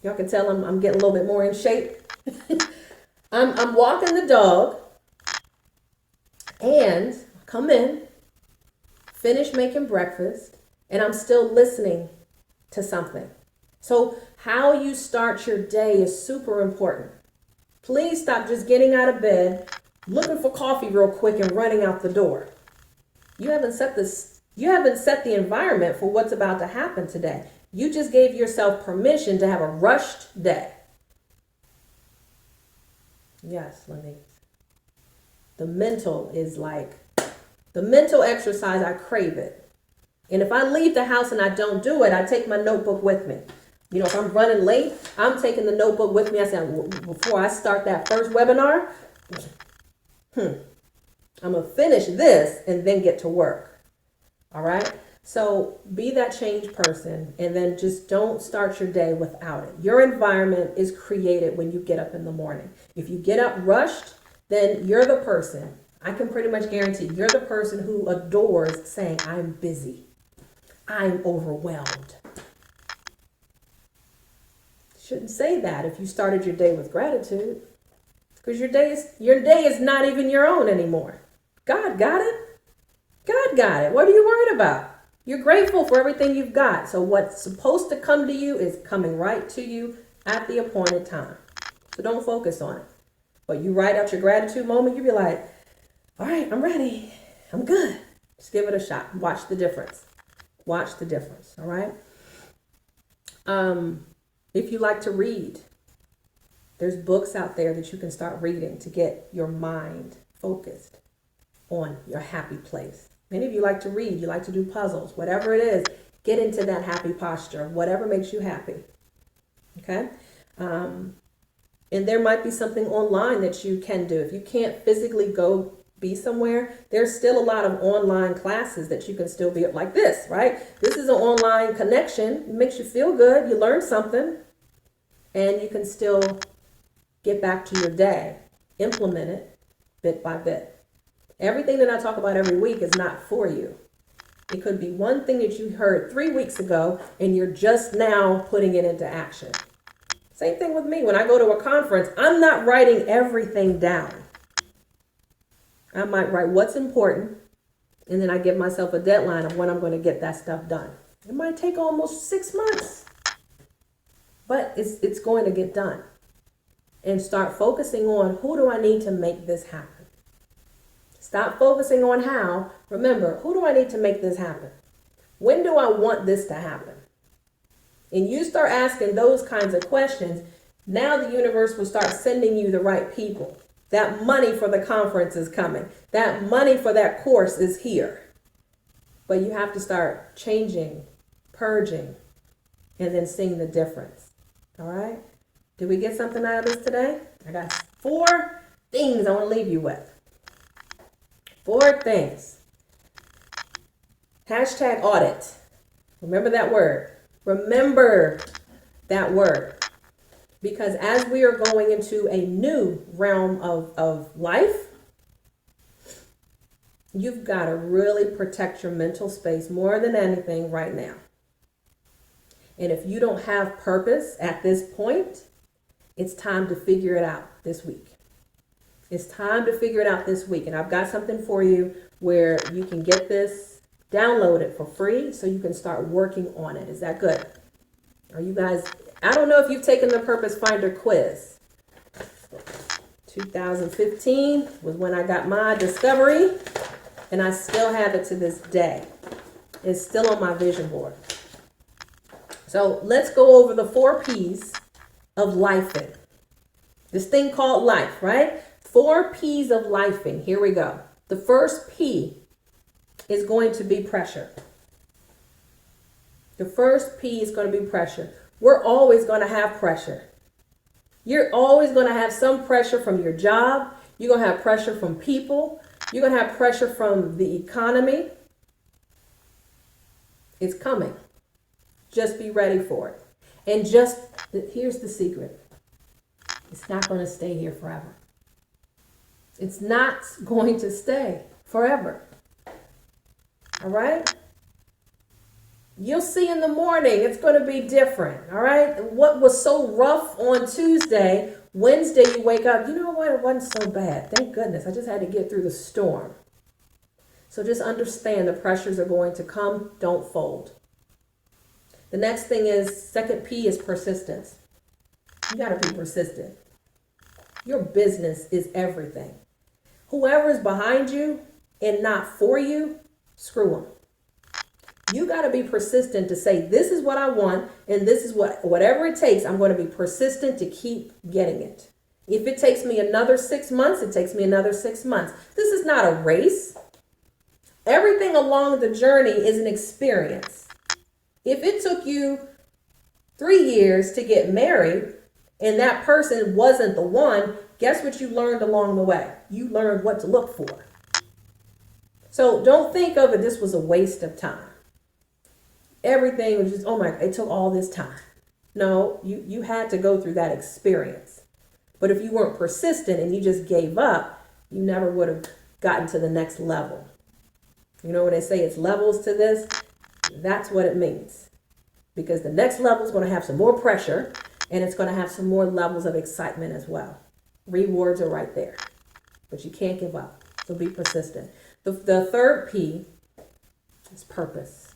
Y'all can tell I'm getting a little bit more in shape. I'm walking the dog and come in, finish making breakfast, and I'm still listening to something. So how you start your day is super important. Please stop just getting out of bed, looking for coffee real quick and running out the door. You haven't set the environment for what's about to happen today. You just gave yourself permission to have a rushed day. Yes, Lenny. The mental exercise, I crave it. And if I leave the house and I don't do it, I take my notebook with me. You know, if I'm running late, I'm taking the notebook with me. I said, before I start that first webinar, I'm going to finish this and then get to work. All right. So be that change person and then just don't start your day without it. Your environment is created when you get up in the morning. If you get up rushed, then you're the person. I can pretty much guarantee you're the person who adores saying, I'm busy. I'm overwhelmed. Shouldn't say that if you started your day with gratitude, because your day is not even your own anymore. God got it. God got it. What are you worried about? You're grateful for everything you've got. So what's supposed to come to you is coming right to you at the appointed time. So don't focus on it. But you write out your gratitude moment, you be like, all right, I'm ready. I'm good. Just give it a shot. Watch the difference. Watch the difference. All right. If you like to read, there's books out there that you can start reading to get your mind focused on your happy place. Many of you like to read, you like to do puzzles, whatever it is, get into that happy posture, whatever makes you happy. Okay. And there might be something online that you can do. If you can't physically go be somewhere, there's still a lot of online classes that you can still be like this, right? This is an online connection. It makes you feel good. You learn something and you can still get back to your day, implement it bit by bit. Everything that I talk about every week is not for you. It could be one thing that you heard 3 weeks ago and you're just now putting it into action. Same thing with me. When I go to a conference, I'm not writing everything down. I might write what's important, and then I give myself a deadline of when I'm going to get that stuff done. It might take almost 6 months, but it's going to get done. And start focusing on who do I need to make this happen. Stop focusing on how. Remember, who do I need to make this happen? When do I want this to happen? And you start asking those kinds of questions, now the universe will start sending you the right people. That money for the conference is coming. That money for that course is here. But you have to start changing, purging, and then seeing the difference. All right? Did we get something out of this today? I got 4 things I want to leave you with. 4 things. Hashtag audit. Remember that word. Remember that word. Because as we are going into a new realm of life, you've got to really protect your mental space more than anything right now. And if you don't have purpose at this point, it's time to figure it out this week. It's time to figure it out this week. And I've got something for you where you can get this, download it for free so you can start working on it. Is that good? Are you guys, I don't know if you've taken the Purpose Finder quiz. 2015 was when I got my discovery, and I still have it to this day. It's still on my vision board. So let's go over the 4 P's of lifing. This thing called life, right? 4 P's of lifing. Here we go. The first P is going to be pressure. The first P is going to be pressure. We're always going to have pressure. You're always going to have some pressure from your job. You're going to have pressure from people. You're going to have pressure from the economy. It's coming. Just be ready for it. And here's the secret. It's not going to stay here forever. It's not going to stay forever. All right? You'll see in the morning, it's going to be different. All right? What was so rough on Tuesday, Wednesday you wake up, you know what? It wasn't so bad. Thank goodness. I just had to get through the storm. So just understand the pressures are going to come. Don't fold. The next thing is, second P is persistence. You got to be persistent. Your business is everything. Whoever is behind you and not for you, screw them. You got to be persistent to say, this is what I want, and this is whatever it takes, I'm going to be persistent to keep getting it. If it takes me another 6 months, it takes me another 6 months. This is not a race. Everything along the journey is an experience. If it took you 3 years to get married and that person wasn't the one, guess what you learned along the way? You learned what to look for. So don't think of it, this was a waste of time. Everything was just, oh my, it took all this time. No, you had to go through that experience. But if you weren't persistent and you just gave up, you never would have gotten to the next level. You know when they say it's levels to this? That's what it means. Because the next level is going to have some more pressure, and it's going to have some more levels of excitement as well. Rewards are right there. But you can't give up. So be persistent. The third P is purpose.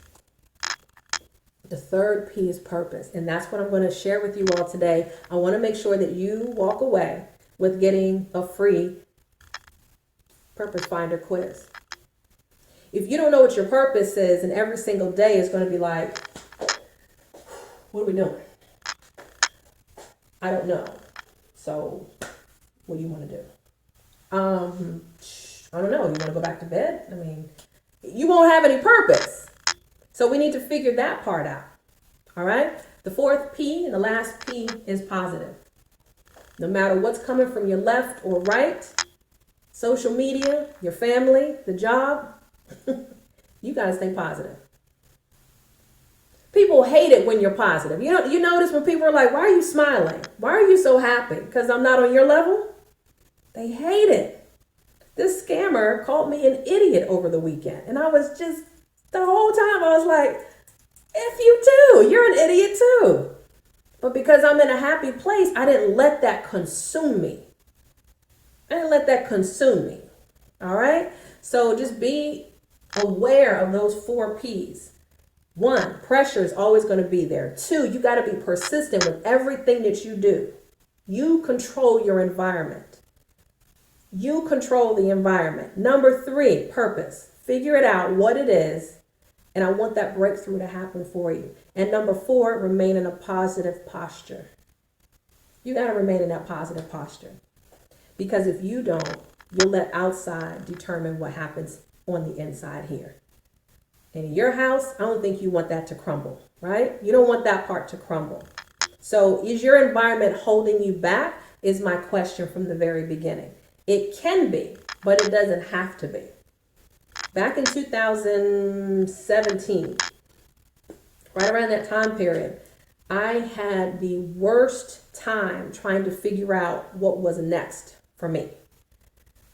The third P is purpose. And that's what I'm going to share with you all today. I want to make sure that you walk away with getting a free Purpose Finder quiz. If you don't know what your purpose is, and every single day is going to be like, what are we doing? I don't know. So what do you want to do? I don't know. You want to go back to bed? I mean, you won't have any purpose. So we need to figure that part out. All right. The fourth P and the last P is positive. No matter what's coming from your left or right, social media, your family, the job, you got to stay positive. People hate it when you're positive. You notice when people are like, why are you smiling? Why are you so happy? Because I'm not on your level? They hate it. This scammer called me an idiot over the weekend. And I was just, the whole time I was like, F you too. You're an idiot too. But because I'm in a happy place, I didn't let that consume me. All right? So just be aware of those 4 P's. 1, pressure is always going to be there. 2, you got to be persistent with everything that you do. You control your environment. You control the environment. Number 3, purpose. Figure it out what it is. And I want that breakthrough to happen for you. And number 4, remain in a positive posture. You got to remain in that positive posture. Because if you don't, you'll let outside determine what happens on the inside here. And in your house, I don't think you want that to crumble, right? You don't want that part to crumble. So is your environment holding you back? Is my question from the very beginning. It can be, but it doesn't have to be. Back in 2017, right around that time period, I had the worst time trying to figure out what was next for me.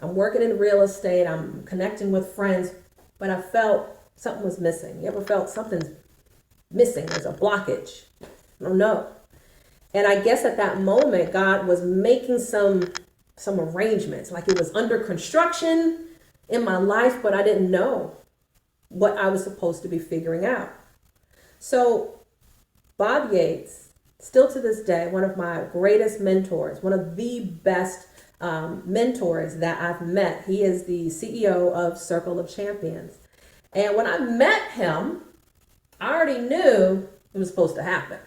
I'm working in real estate. I'm connecting with friends, but I felt something was missing. You ever felt something's missing? There's a blockage. I don't know. And I guess at that moment, God was making some arrangements, like it was under construction in my life, but I didn't know what I was supposed to be figuring out. So Bob Yates, still to this day, one of my greatest mentors, one of the best mentors that I've met. He is the CEO of Circle of Champions. And when I met him, I already knew it was supposed to happen.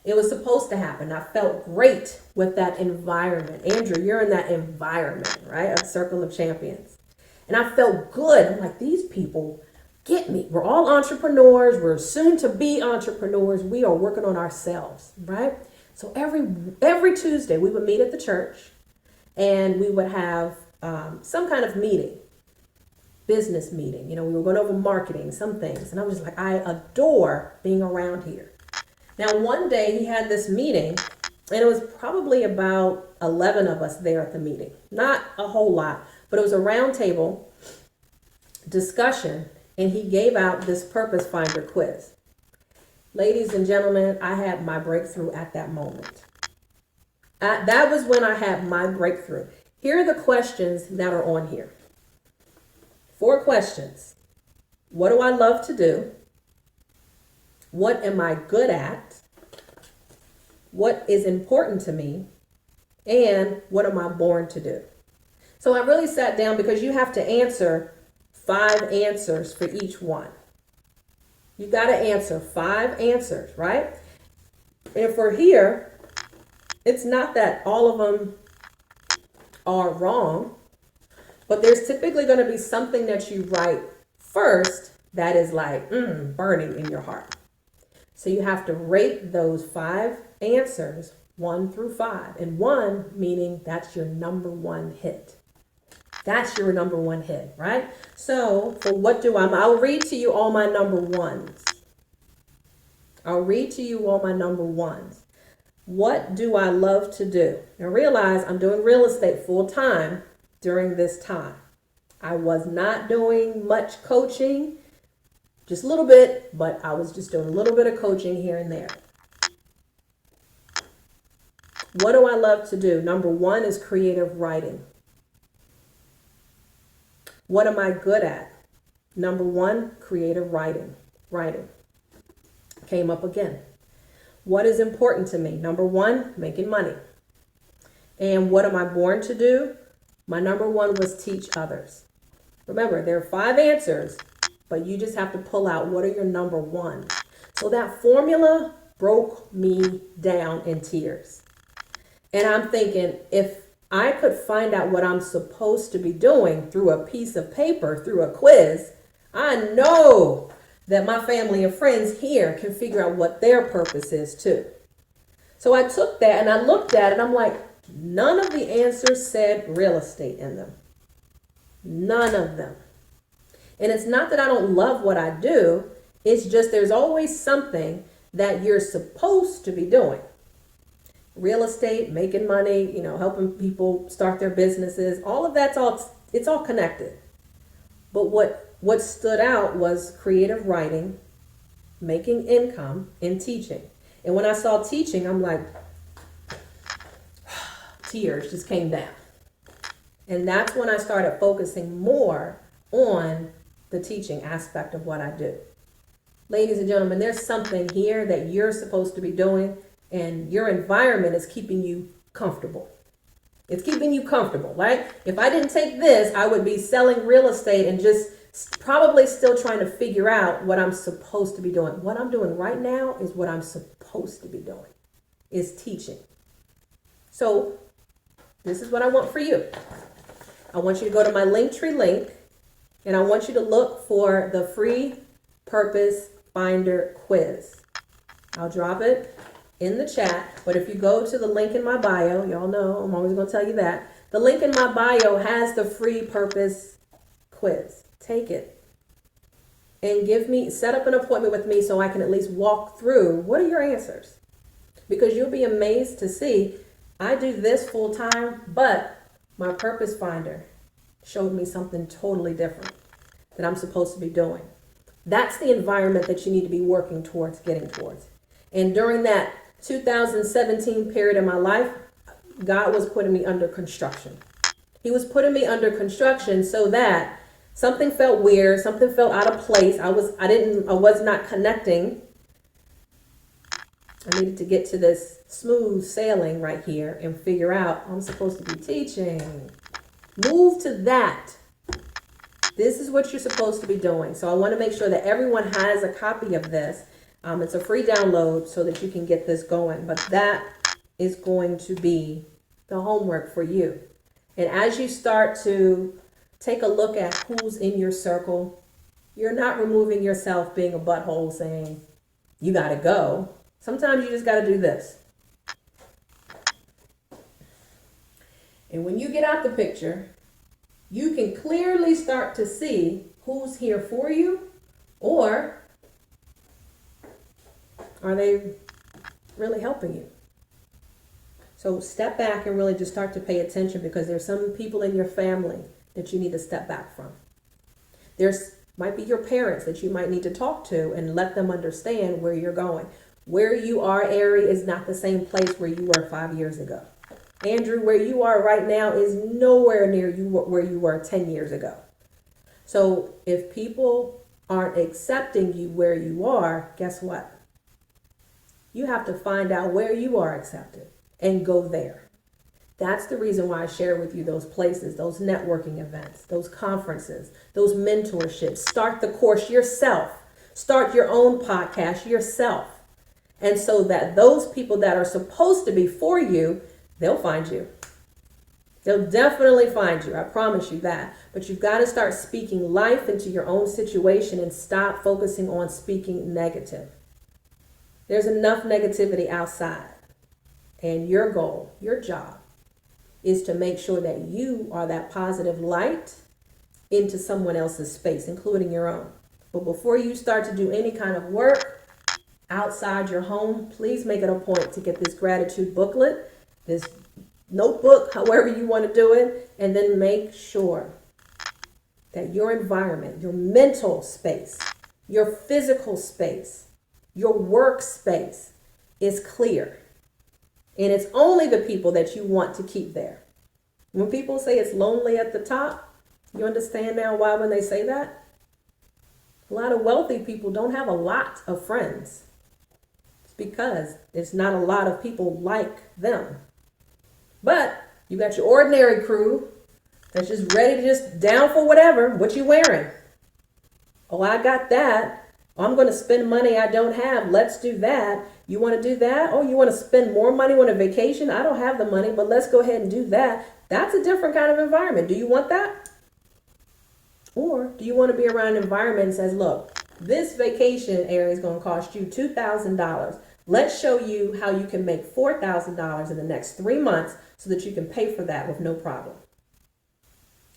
It was supposed to happen. I felt great with that environment. Andrew, you're in that environment, right? Of Circle of Champions. And I felt good. I'm like, these people get me. We're all entrepreneurs. We're soon to be entrepreneurs. We are working on ourselves, right? So every Tuesday we would meet at the church and we would have some kind of meeting, business meeting. You know, we were going over marketing, some things. And I was like, I adore being around here. Now, one day he had this meeting, and it was probably about 11 of us there at the meeting. Not a whole lot, but it was a round table discussion, and he gave out this Purpose Finder quiz. Ladies and gentlemen, I had my breakthrough at that moment. That was when I had my breakthrough. Here are the questions that are on here. 4 questions. What do I love to do? What am I good at? What is important to me? And what am I born to do? So I really sat down because you have to answer 5 answers for each one. You got to answer 5 answers, right? And for here, it's not that all of them are wrong, but there's typically going to be something that you write first that is like burning in your heart. So you have to rate those 5 answers 1 through 5. And 1 meaning that's your number 1 hit. That's your number 1 hit, right? So for I'll read to you all my number 1s. I'll read to you all my number 1s. What do I love to do? Now realize I'm doing real estate full time during this time. I was not doing much coaching. Just a little bit, but I was just doing a little bit of coaching here and there. What do I love to do? Number 1 is creative writing. What am I good at? Number 1, creative writing. Came up again. What is important to me? Number 1, making money. And what am I born to do? My number 1 was teach others. Remember, there are 5 answers, but you just have to pull out what are your number 1. So that formula broke me down in tears. And I'm thinking, if I could find out what I'm supposed to be doing through a piece of paper, through a quiz, I know that my family and friends here can figure out what their purpose is too. So I took that and I looked at it. I'm like, none of the answers said real estate in them. None of them. And it's not that I don't love what I do. It's just there's always something that you're supposed to be doing. Real estate, making money, helping people start their businesses, all of that's it's all connected. But what stood out was creative writing, making income, and teaching. And when I saw teaching, I'm like, tears just came down. And that's when I started focusing more on the teaching aspect of what I do. Ladies and gentlemen, there's something here that you're supposed to be doing, and your environment is keeping you comfortable. It's keeping you comfortable, right? If I didn't take this, I would be selling real estate and just probably still trying to figure out what I'm supposed to be doing. What I'm doing right now is what I'm supposed to be doing, is teaching. So this is what I want for you. I want you to go to my Linktree link, and I want you to look for the free Purpose Finder quiz. I'll drop it in the chat, but if you go to the link in my bio, y'all know I'm always going to tell you that. The link in my bio has the free Purpose quiz. Take it and set up an appointment with me so I can at least walk through what are your answers. Because you'll be amazed to see I do this full time, but my Purpose Finder showed me something totally different that I'm supposed to be doing. That's the environment that you need to be working towards, getting towards. And during that 2017 period in my life, God was putting me under construction. He was putting me under construction so that something felt weird, something felt out of place. I was not connecting I needed to get to this smooth sailing right here and figure out I'm supposed to be teaching. Move to that. This is what you're supposed to be doing. So I want to make sure that everyone has a copy of this. It's a free download so that you can get this going. But that is going to be the homework for you. And as you start to take a look at who's in your circle, you're not removing yourself being a butthole saying, you got to go. Sometimes you just got to do this. And when you get out the picture, you can clearly start to see who's here for you, or are they really helping you? So step back and really just start to pay attention, because there's some people in your family that you need to step back from. There's might be your parents that you might need to talk to and let them understand where you're going. Where you are, Ari, is not the same place where you were 5 years ago. Andrew, where you are right now is nowhere near where you were 10 years ago. So if people aren't accepting you where you are, guess what? You have to find out where you are accepted and go there. That's the reason why I share with you those places, those networking events, those conferences, those mentorships. Start the course yourself. Start your own podcast yourself. And so that those people that are supposed to be for you, they'll find you. They'll definitely find you. I promise you that. But you've got to start speaking life into your own situation and stop focusing on speaking negative. There's enough negativity outside. And your goal, your job, is to make sure that you are that positive light into someone else's space, including your own. But before you start to do any kind of work outside your home, please make it a point to get this gratitude booklet, this notebook, however you want to do it, and then make sure that your environment, your mental space, your physical space, your workspace is clear. And it's only the people that you want to keep there. When people say it's lonely at the top, you understand now why when they say that? A lot of wealthy people don't have a lot of friends. It's because there's not a lot of people like them. But you got your ordinary crew that's just ready to just down for whatever. What you wearing? Oh, I got that. Oh, I'm going to spend money I don't have. Let's do that. You want to do that? Oh, you want to spend more money on a vacation? I don't have the money, but let's go ahead and do that. That's a different kind of environment. Do you want that? Or do you want to be around an environment that says, look, this vacation area is going to cost you $2,000. Let's show you how you can make $4,000 in the next 3 months so that you can pay for that with no problem.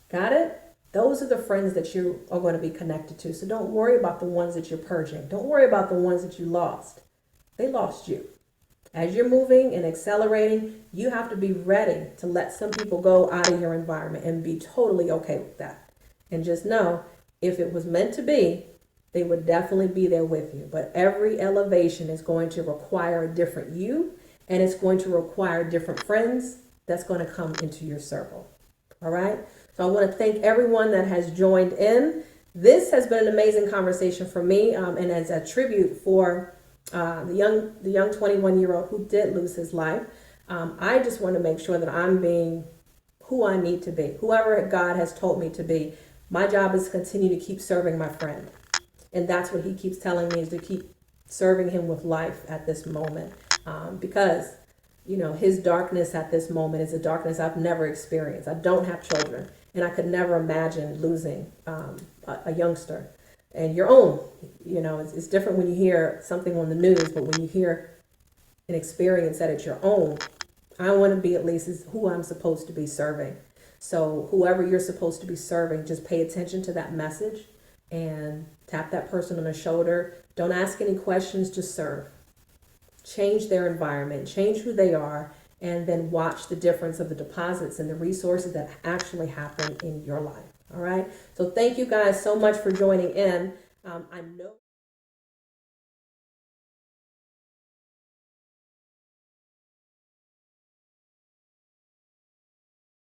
Got it? Those are the friends that you are going to be connected to. So don't worry about the ones that you're purging. Don't worry about the ones that you lost. They lost you. As you're moving and accelerating, you have to be ready to let some people go out of your environment and be totally okay with that. And just know, if it was meant to be, they would definitely be there with you. But every elevation is going to require a different you, and it's going to require different friends that's going to come into your circle. All right? So I want to thank everyone that has joined in. This has been an amazing conversation for me, and as a tribute for the young 21-year-old who did lose his life. I just want to make sure that I'm being who I need to be, whoever God has told me to be. My job is to continue to keep serving my friend. And that's what he keeps telling me, is to keep serving him with life at this moment. Because, you know, his darkness at this moment is a darkness I've never experienced. I don't have children, and I could never imagine losing a youngster. And your own, you know, it's different when you hear something on the news, but when you hear an experience that it's your own, I want to be at least is who I'm supposed to be serving. So whoever you're supposed to be serving, just pay attention to that message and tap that person on the shoulder. Don't ask any questions, just serve. Change their environment, change who they are, and then watch the difference of the deposits and the resources that actually happen in your life. All right. So thank you guys so much for joining in. I know.